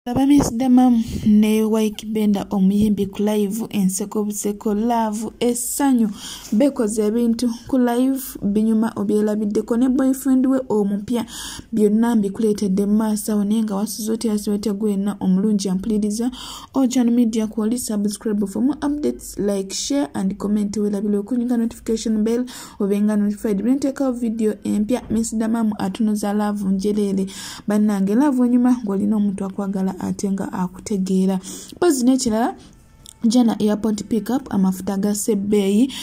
Abamisidamamu ne Waikibenda omuyimbi ku live enseko buseko love essanyu bekoze ebintu ku live binyuma obyelabiddeko ne boyfriend we omupya byonna mbikuleetedde mu maaso awo naye nga wasuze oti asiwete gwena omulungi ampuliriza Ochano Media kwoli subscribe for more updates, like, share and comment welabile okunyuga notification bell obenga notified bwenteekawo video empya. Misidamamu atunuza love njerere bannange love enyuma ng'olina omuntu akwagala atenga akutegeera pozi n'ekirala jana airport pick up amafuta ga sebbeeyi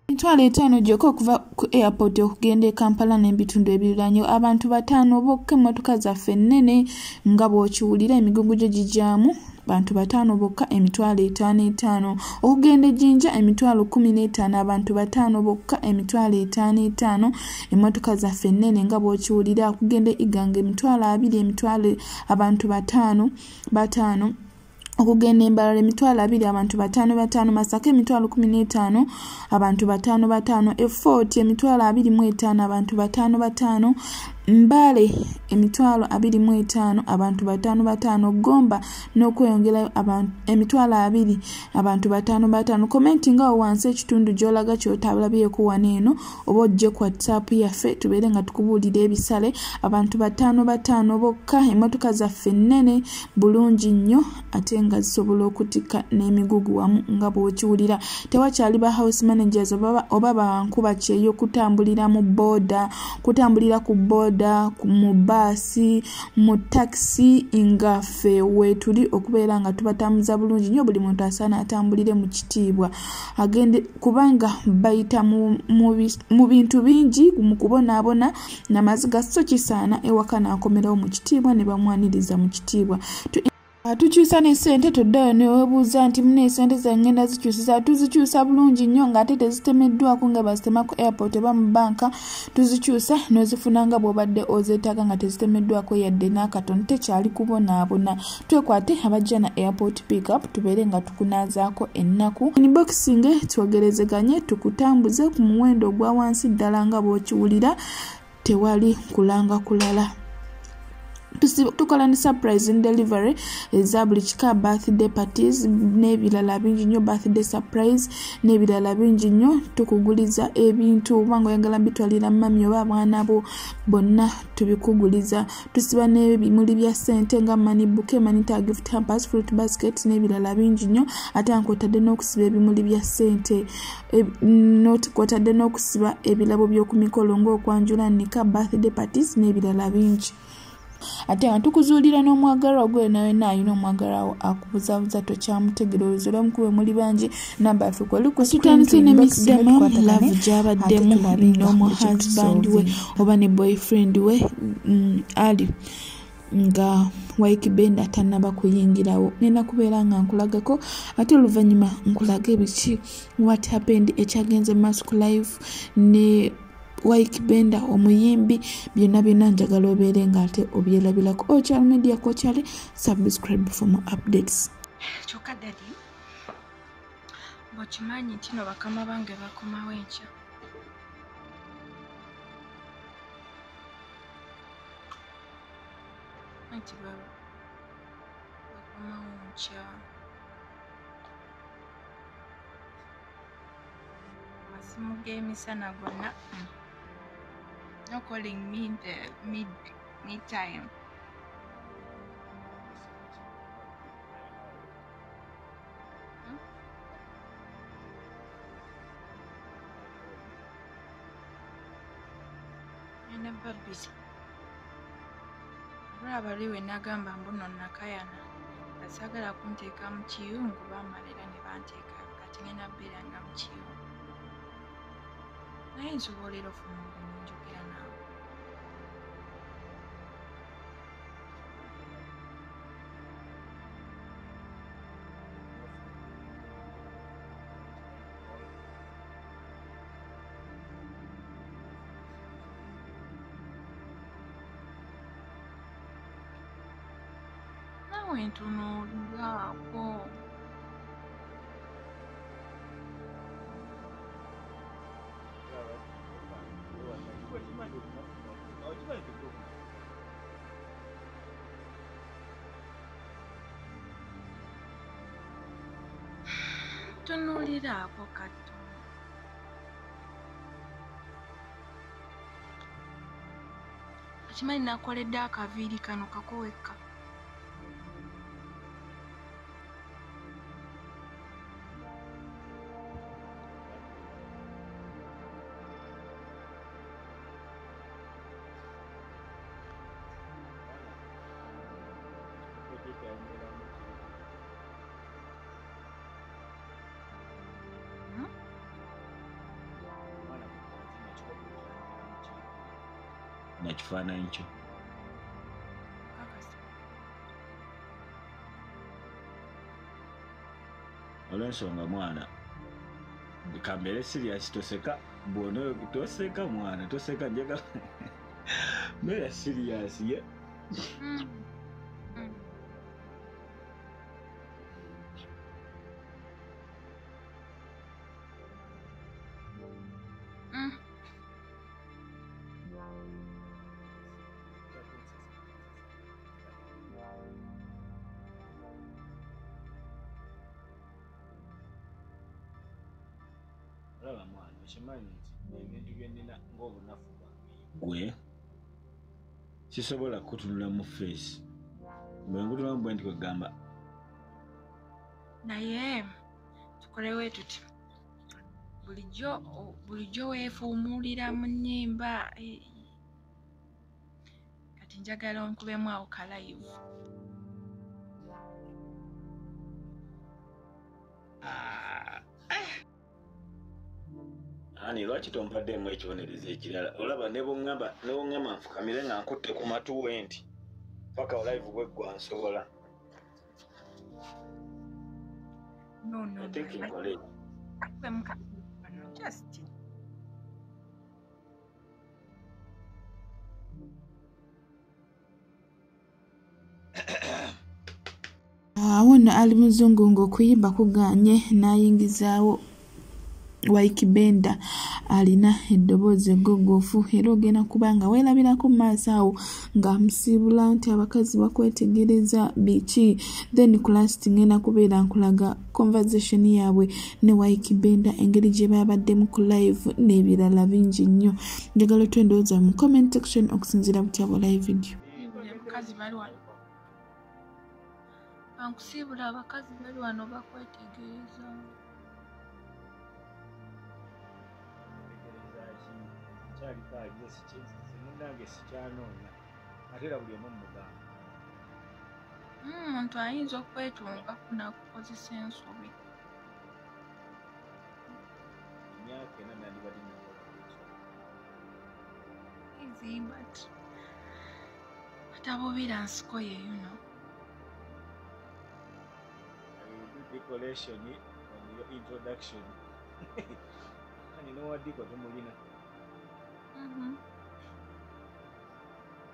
Mitwalo 5 gyokka okuva ku airport okugenda e Kampala n'ebitundu ebiriraanye abantu 5 bokka emmotoka zaffe ennene nga bw'okiwulira emigugu gyo gijjaamu bantu 5 bokka emitwalo 5 okugenda Jinja emitwalo 15 abantu 5 bokka emitwalo 5 emmotoka zaffe ennene nga bw'okiwulira okugenda Iganga emitwalo 2 emitwalo abantu 5 okugenda Embalala emitwalo 2 abantu 5 Masaka emitwalo 15 abantu 5 Effort emitwalo 25 abantu 5 Mbale emitwalo 25 abantu 5 Gomba n'okweyongerayo abantu emitwalo 2 abantu 5 commenting awo wansi ekitundu gy'olaga ky'otabulabyeko waneeno oba ojje ku WhatsApp yaffe tubeere nga tukubuulira ebisale abantu 5 bokka emmotoka zaffe ennene bulungi nnyo ate nga zisobola okutikka n'emigugu wamu nga bw'okiwulira tewakyali ba house managers oba bankuba kyeyo kutambulira mu boda kutambulira ku boda mu basi mu taxi ngaffe wetuli okubeera nga tubatambuza bulungi nnyo buli muntu asaana atambulire mu kitiibwa agende kubanga bayita mu bintu bingi mu kubonaabona n'amaziga so kisaana ewaka n'akomerawo mu kitiibwa ne bamwaniriza mu kitiibwa tukyusa n'essente toddayo newebuuza nti mune essente zangenda zikyusiza tuzikyusa bulungi nnyo ng'ate tezitemeddwako nga bazitema ku airport oba mu banka tuzikyusa n'ozifuna nga bw'obadde ozeetaaga nga tezitemeddwako yadde n'akatono tekyali kubonaabona twekwate abajja na airport pick up tubeere nga tukunaazaako ennaku inboxing twogerezeganye tukutambuze ku muwendo ogwa wansi ddala nga bw'okiwulira tewali kulanga kulala tukola ne surprise and delivery eza buli kika birthday parties n'ebirala bingi nnyo birthday surprise n'ebirala bingi nnyo tukuguliza ebintu obanga oyagala bitwalira mami oba abaana bo bonna tubikuguliza tusiba n'ebimuli bya ssente nga money bouquet money tag gift hampers fruit basket n'ebirala bingi nnyo ate nkotadde n'okusiba ebimuli bya ssente kotadde n'okusiba ebirabo by'oku mikolo ng'okwanjula nika birthday parties n'ebirala bingi ate nga tukuzuulira n'omwagalwa gwe nawe naayina omwagalwa akubuzaabuza tokyamutegereza olw'omukube muli bangi namba yaffe kwali ku tutandise ne Misidamamu love gy'abaddemu n'omu husband we oba ne boyfriend we ali nga Waikibenda tannaba kuyingirawo nina kubeera nga nkulagako ate oluvannyuma nkulaga ebiki what happened ekyagenze maaso ku live ne Waikibenda omuyimbi byonna njagala obeere nga ate obyerabirako Ochano Media kokyale subscribe for more updates kyokka dadi bw'okimanyi kino bakama bange bakomawo enkya anti bakomawo nkya amasimu g'emisana gonna no calling me in the mid time. I'm never busy. Abaliwe nagamba mbuno nakayana basagala kunteeka mu kiyungu bamalira ne banteeka kati ngenda beera nga mu kiyungu naye nsobolera ofuna njogera naawe nawe ntunuulirako tunuuliraako katono. Akimanyi nakoledde akaviiri kano kakoweka. Nakifaananyi kyo. Olw'ensonga mwana kambeere siriasi toseka bwona toseka mwana toseka njagala beera siriasi ye olaba mwana okimanyi nti ebintu byenina ng'obunafu bwange gwe sisobola kutunula mu feesi bwe nkutulamu bwe nti kwegamba naye tukolewo tuti bulijjo weefuumuulira mu nnyimba kati njagala onkubemu awo kalayivu. ani lwaki tompaddemu ekibonerezo ekirala olaba ne bwongamba nfukamire nga nkutte ku matu we nti paka olive bweggwa nsobola awo nno Ali Muzungu ng'okuyimba kuganye n'ayingizaawo Waikibenda alina eddoboozi eggoggofu era ogenda kubanga weerabirako mu maaso awo ng'amusiibula nti abakazi bakwetegereza biki then ku last ngenda kubeera nkulaga conversation yaabwe ne Waikibenda engeri gye babaddemu ku live n'ebirala bingi nnyo njagala twendowooza mu comment section okusinziira butya bwa live video. Abakazi bali wano bankusiibula abakazi bali wano bakwetegereza. Omuntu ayinza okwetunga kunakukozesa ensobi. Easy but atabubira nsiko ye yuno. Decoration on your introduction. And you know what diko tumulina.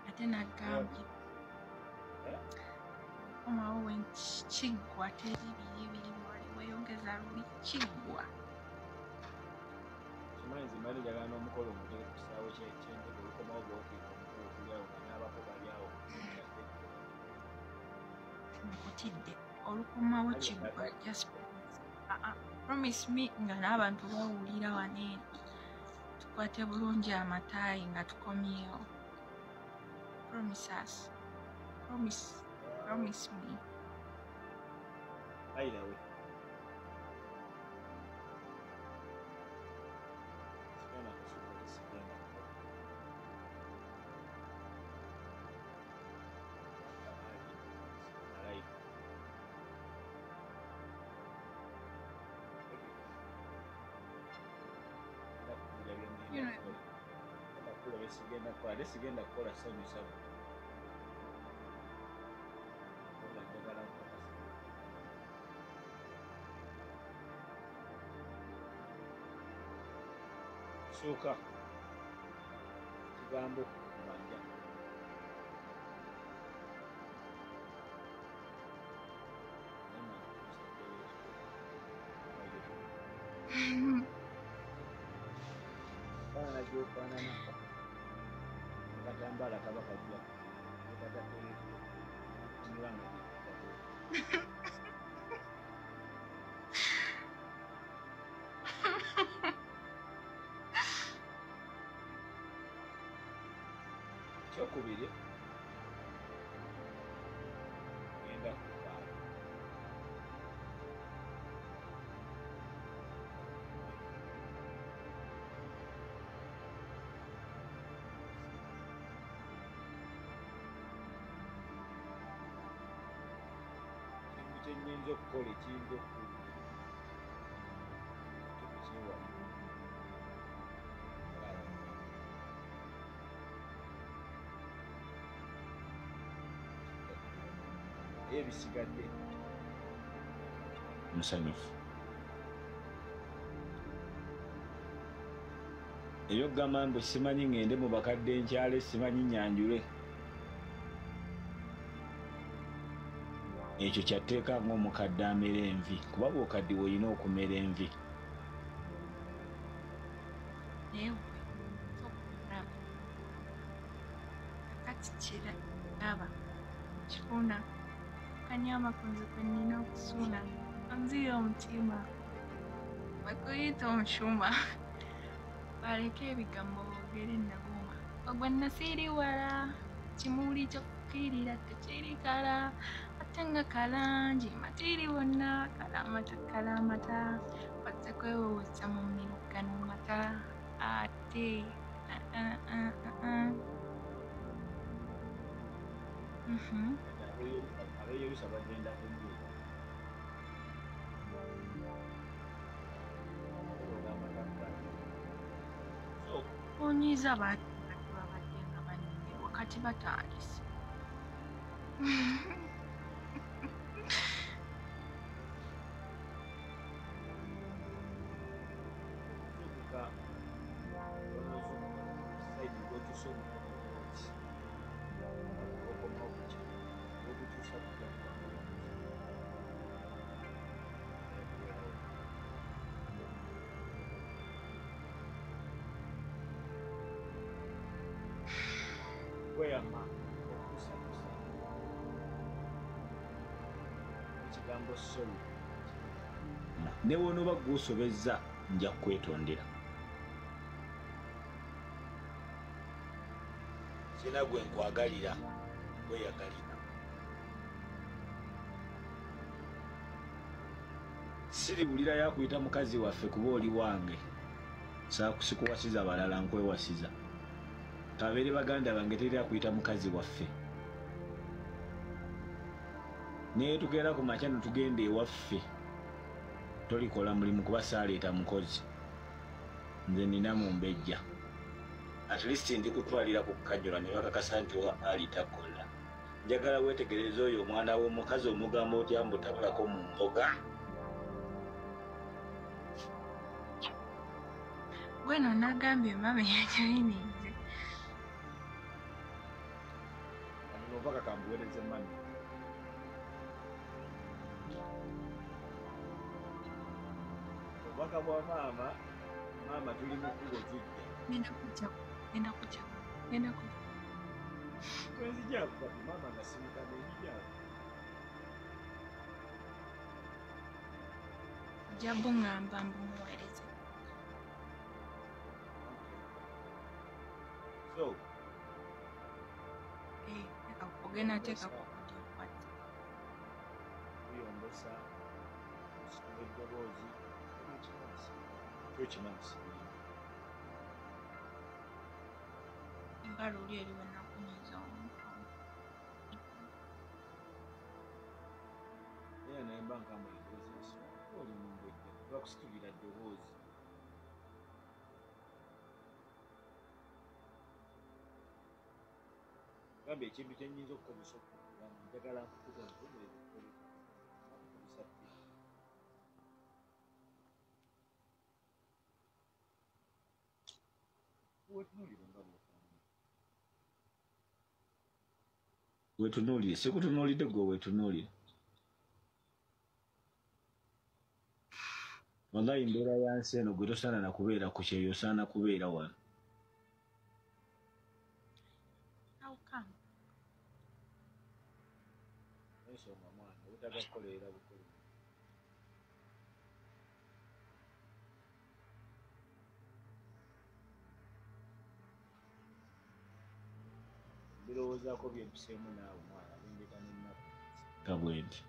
Ate nagambye omawo wenkiggwa teri biri wali weyongeza luli kiggwa. Kimanyi zimali njagala n'omukolo omuteke ku kisaawe ky'entebe olukomawo bw'okiika omukolo kulyawo n'abako balyawo nkutidde olukomawo kiggwa just promise me nga n'abantu bawulira waneeno tukwate bulungi amataayi nga tukomyewo. Promise us. Promise me. Either way. Sigenda kukola sanyusa sooka kigambo kubanja Katambala kaba kajja ekyokubiri genda kukaaba ekintu kyenyinza okukola ekiyinza okukiwala naye bisigadde musanyufu ebyokugamba mbu simanyi ngende mu bakadde nkyale simanyi nyanjule ekyo kyatteeka ng'omukadde amera envi kuba bw'okaddiwe olina okumera envi naye okulaba kakati kiraba kifuna kanyama kunze kwe nnina okusuula onzira omutima bakuyita omushuma baleke ebigambo boogere naguma ogwe nasiiri wala kimuli kyokukkirira tekirikala ate nga kalangi matiiri wonna kalamata wazze kwewuuza mu mirugano mata ate abeyerusa bagenda kunjuka onyiza babadde nga banyumye wakati batandise kweyama okusakusa ekigambo solo ne bw'onooba gw'osobezza nja kwetondera sina gwe nkwagalira weyagalira siriwulira yakuyita mukazi waffe kuba oli wange sikuwasiza balala nkwewasiza kabeere baganda bange teri akuyita mukazi waffe naye tugenda ku makya netugenda ewaffe tolikola mulimu kuba saaleeta mukozi nze nina mumbejja at least ndi kutwalira ku kkanyola ne bakakasa nti ali takola njagala weetegereza oyo omwana w'omukazi omugamba otya mbu tabalako mu mboga bweno nagambye mama yajoyininze ovaka kambuweereze mani obubaka bwa maama tuli mu kkubo tujja genda kujja wenzijako kati maama ngasimuka nenjijako jjabbu ngamba mbumuweereze so ogenda teeka kukwata kuyombosa kusitula eddoboozi kyokimanyisa empala oli eri wenakunyiza omuntu era naye mba nkamba eddoboozi oli mumbejja bakusitulira ddoboozi gambe ekintu kyenyinza okukozesa okukulama njagala nkukukonsa wetunuulire nga wetunuulire sikutunuulidde gwe wetunuulire wallahi mbeera ya nsi eno gwe tosaana nakubeera ku kyeyo osaana kubeera wano ensonga mwana wetaga kukolerera bukole ngezaako byempiseemu naawe mwana bindeka nennaku nga bwendi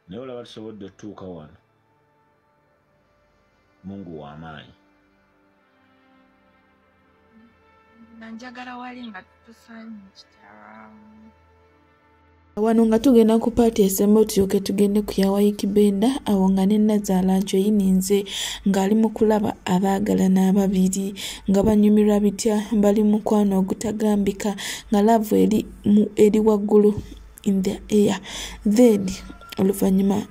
naye olaba tusobodde otutuuka wano Mungu w'amaanyi nanjagala wali nga tutusanye kitaramu wano nga tugenda ku paati esemba otuyoke tugende ku ya Waikibenda awo nga ne Nazaala joyininze ng'ali mu kulaba abaagalana ababiri nga banyumirwa bitya bali mu mukwano ogutagambika nga laavu eri waggulu in the air. Then oluvannyuma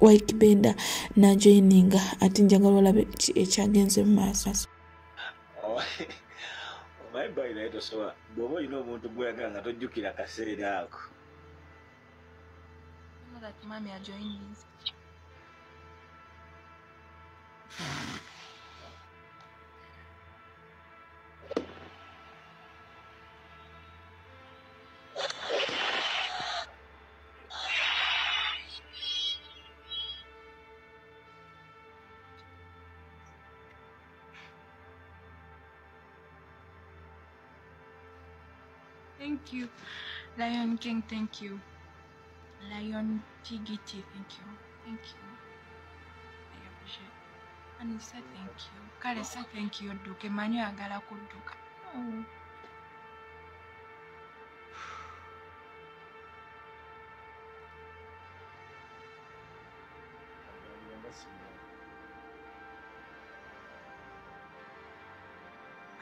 Waikibenda n'ajoyininga ati njagala olabe ekyagenze mu maaso. omanyi bayi naye tosobola bw'oba olina omuntu gweyagala nga tojjukira kaseera ako that mommy are joining us. Thank you, Lion King. Thank you. Lion PGT, thank you. Thank you. I appreciate it. And he said thank you. Kale said thank you, Duke. Manu agala kuduka. No.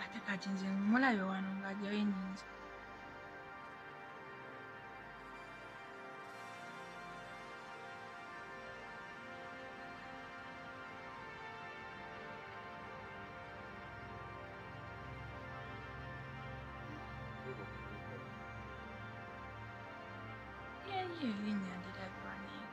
Ate kati nze mulabe wano nga joyininze. Erinnya ndirabirwa naye.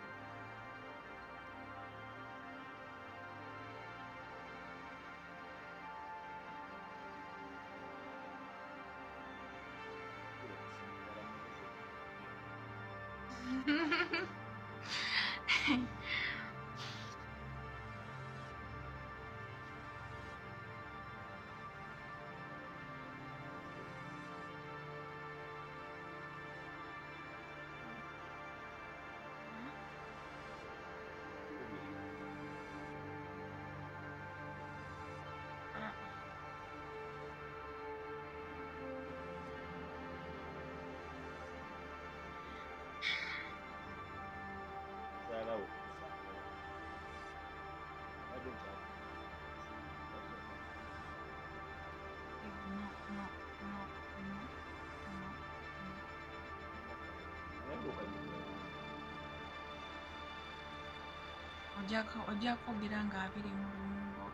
Ojja kwogera nga abiri mu lumungo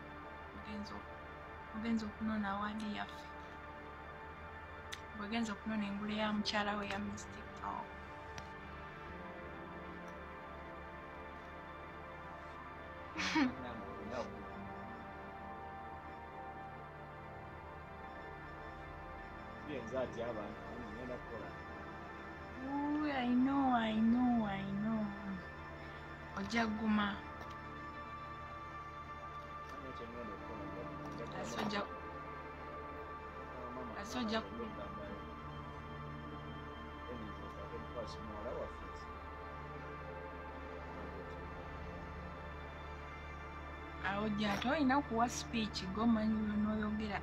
ogenza okunona awaadi yaffe bwegenza okunona engule ya mukyala we ya Mystic Talk. I know. Ojja guma. Asojja ojja ate olina okuwa speech gomanyi n'oyogera.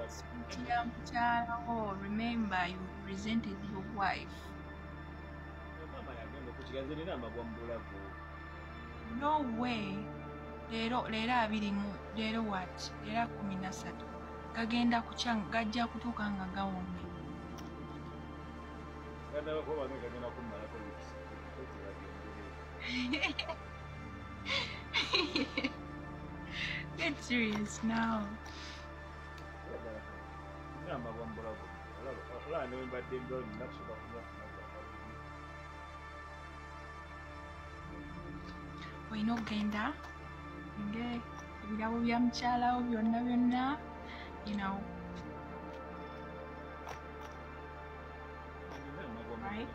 Speech ya mukyalawo, remember you presented your wife. No way. Leero what? Leero 13. Gagenda gajja kutuuka nga gawomye. Get serious now. Olina okugenda ebirabo bya mukyalawo byonna you know, right?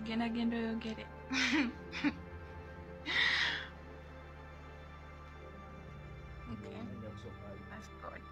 Genda oyogere. Okay. That's good.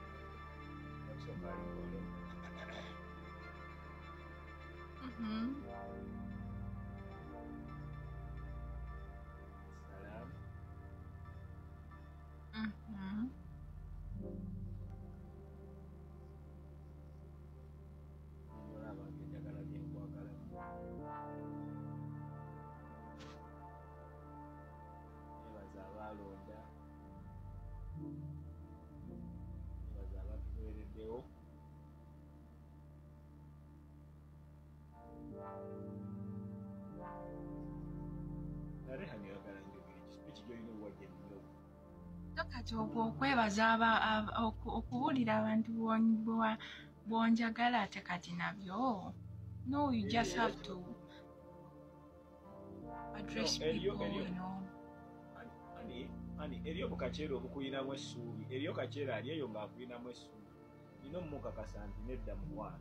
Kati okwebaza okuwulira abantu bonjagala ate kati nabyo. No, you just have to address people, you know. Ani eriyo bukachero obukuyinamu essuubi eriyo kachero ali eyo ng'akuyinamu essuubi nina omukakasa nti nedda mukwano.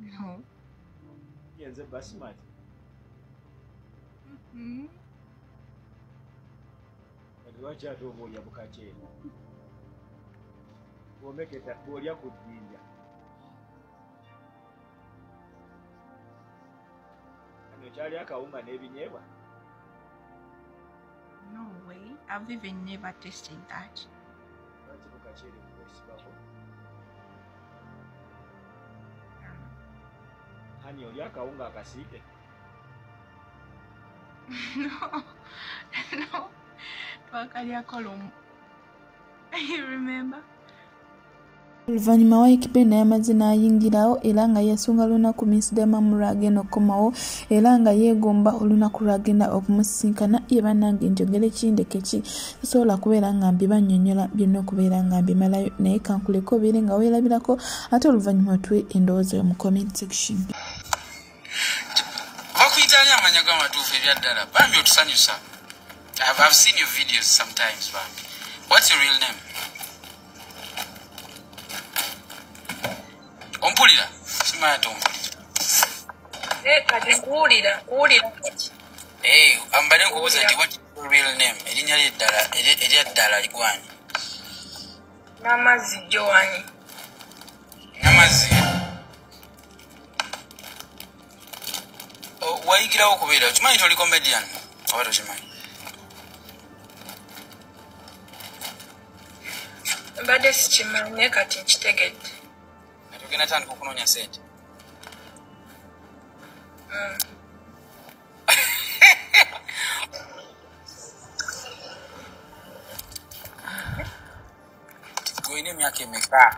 No. Yenze basmati. Lwaki ate oba olya bukachero bwomeketa bw'olya ku jjinja ano kyali akawunga n'ebinyeebwa. No way. I've even never tasted that. Lwaki bukachero bwosibako? Hani olya akawunga akasiike? No. You remember? Oluvannyuma Waikibenda yamaze n'ayingirawo era nga yeesunga lunaku Miss Damamura agenda okukomawo era nga yeegomba olunaku lwagenda okumusisinkana ye bannange njogere kindeke ki sobola kubeera nga mbibannyonnyola byonna okubeera nga mbimalayo naye kankuleko obeere nga weerabirako ate oluvannyuma tuwe endowooza mu comment section. Bakuyitani amanya g'amatuufu ebyaddala bambi otusanyusa. I've seen your videos sometimes, bambi. What's your real name? Ompulira? Simanya tompulira. Kati nkuwulira. Ambale nkubuuza nti what is your real name? Erinnya eryaddala ligwanyi? Namazzi Joanyi. Namazzi. Wayigirawo okubeera. Okimanyi toli comedian? Oba tokimanyi? Mbadde sikimanyi naye kati nkitegedde. Kati ogenda tandika okunoonya ssente? Olina emyaka emeka?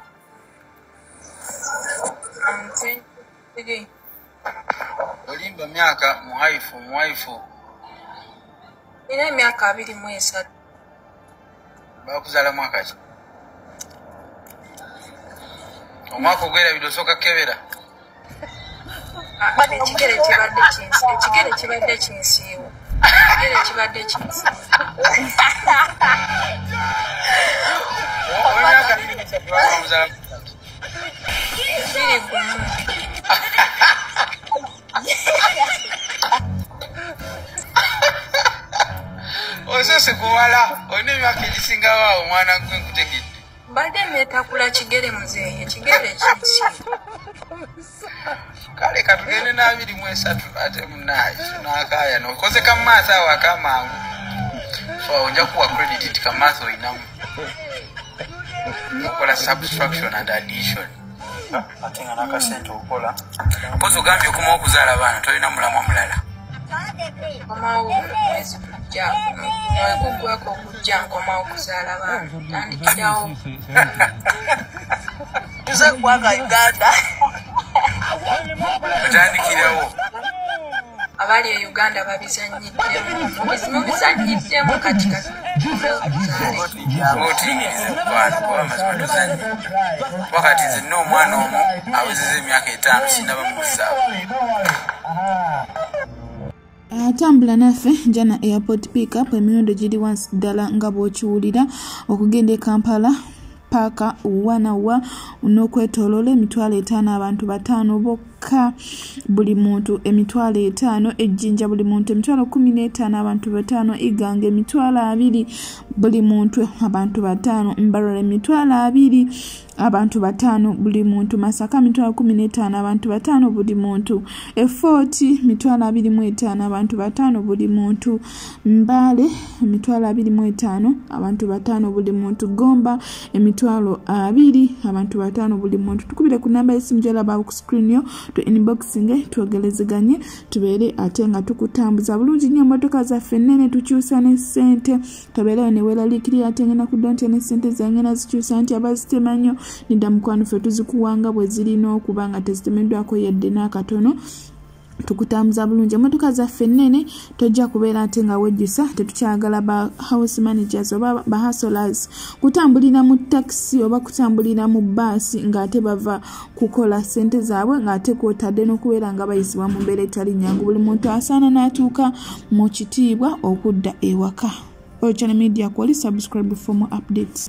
23. Olimba myaka muwaifu? Nina emyaka 23. Bakuzaala mwaka ki? Omwaka ogwerabidde osooka kukebera? Ekigere kibadde kinsiiwo. Emyaka 23 bakuzaala mwaka ki? 21. Osose kuwala olina emyaka egisingawo awo omwana gwe nkutegedde. Mbadde neetakula kigere muzeeye, ekigere kinsiiwo. Kale katugende na 23 ate munaayi tunaakaaya nokoze kamaaso awo akamangu. So onja kuwa credit ti kamaaso oyinamu. Okola subtraction and addition. Ate nga n'akasente okola. Mpozi ogambye okumawo okuzaala abaana tolina mulamu omulala. Nkomawo mwezi gujja, guggweko ogujja nkomawo okuzaala abaana. Tandikirawo. Tuze kuwaka Uganda. Otandikirawo. Abali e Uganda babizanyiddemu. Mubizanyiddemu kati otiyirize mukwano kuba amazima tuzanyi. Wakati nze nina omwana omu awezeza emyaka 5 sinaba mukuzaawo. Atambula naffe njana airport pickup emirundi giri wansi ddala nga bw'okiwulira okugenda e Kampala paka wanawa n'okwetoloola emitwalo 5 abantu 5 bokka buli muntu emitwalo 5 ejjinja buli muntu emitwalo 15 abantu 5 iganga emitwalo 2 buli muntu abantu 5 Mbarara emitwalo 2 abantu 5 buli muntu Masaka emitwalo 15 abantu 5 buli muntu Fort emitwalo 25 abantu 5 buli muntu Mbale emitwalo 25 abantu 5 buli muntu Gomba emitwalo 2 abantu 5 buli muntu tukubire ku namba y'essimu gy'olaba ku screen yo to inboxing tuogelezeganye tubeere ate nga tukutambuza bulungi nnyo emmotoka zaffe ennene tukyusa ne ssente tobeereyo ne weeraliikirira ate ngenda kudda nti ne ssente zange nazikyusa nti abazitema nnyo nidda mukwano ffe tuzikuwanga bwe zirina okuba nga tezitemeddwako yadde n'akatono tukutambuza bulungi emmotoka zaffe nnene tojja kubeera ate nga wejjusa tetukyagala ba house managers oba ba hustlers kutambulira mu taxi oba kutambulira mu basi ng'ate bava kukola ssente zaabwe ng'ate kwotadde n'okubeera nga bayisibwa mu mbeera etali nnyangu buli muntu asaana n'atuuka mu kitiibwa okudda ewaka. Channel Media Quality, subscribe for more updates.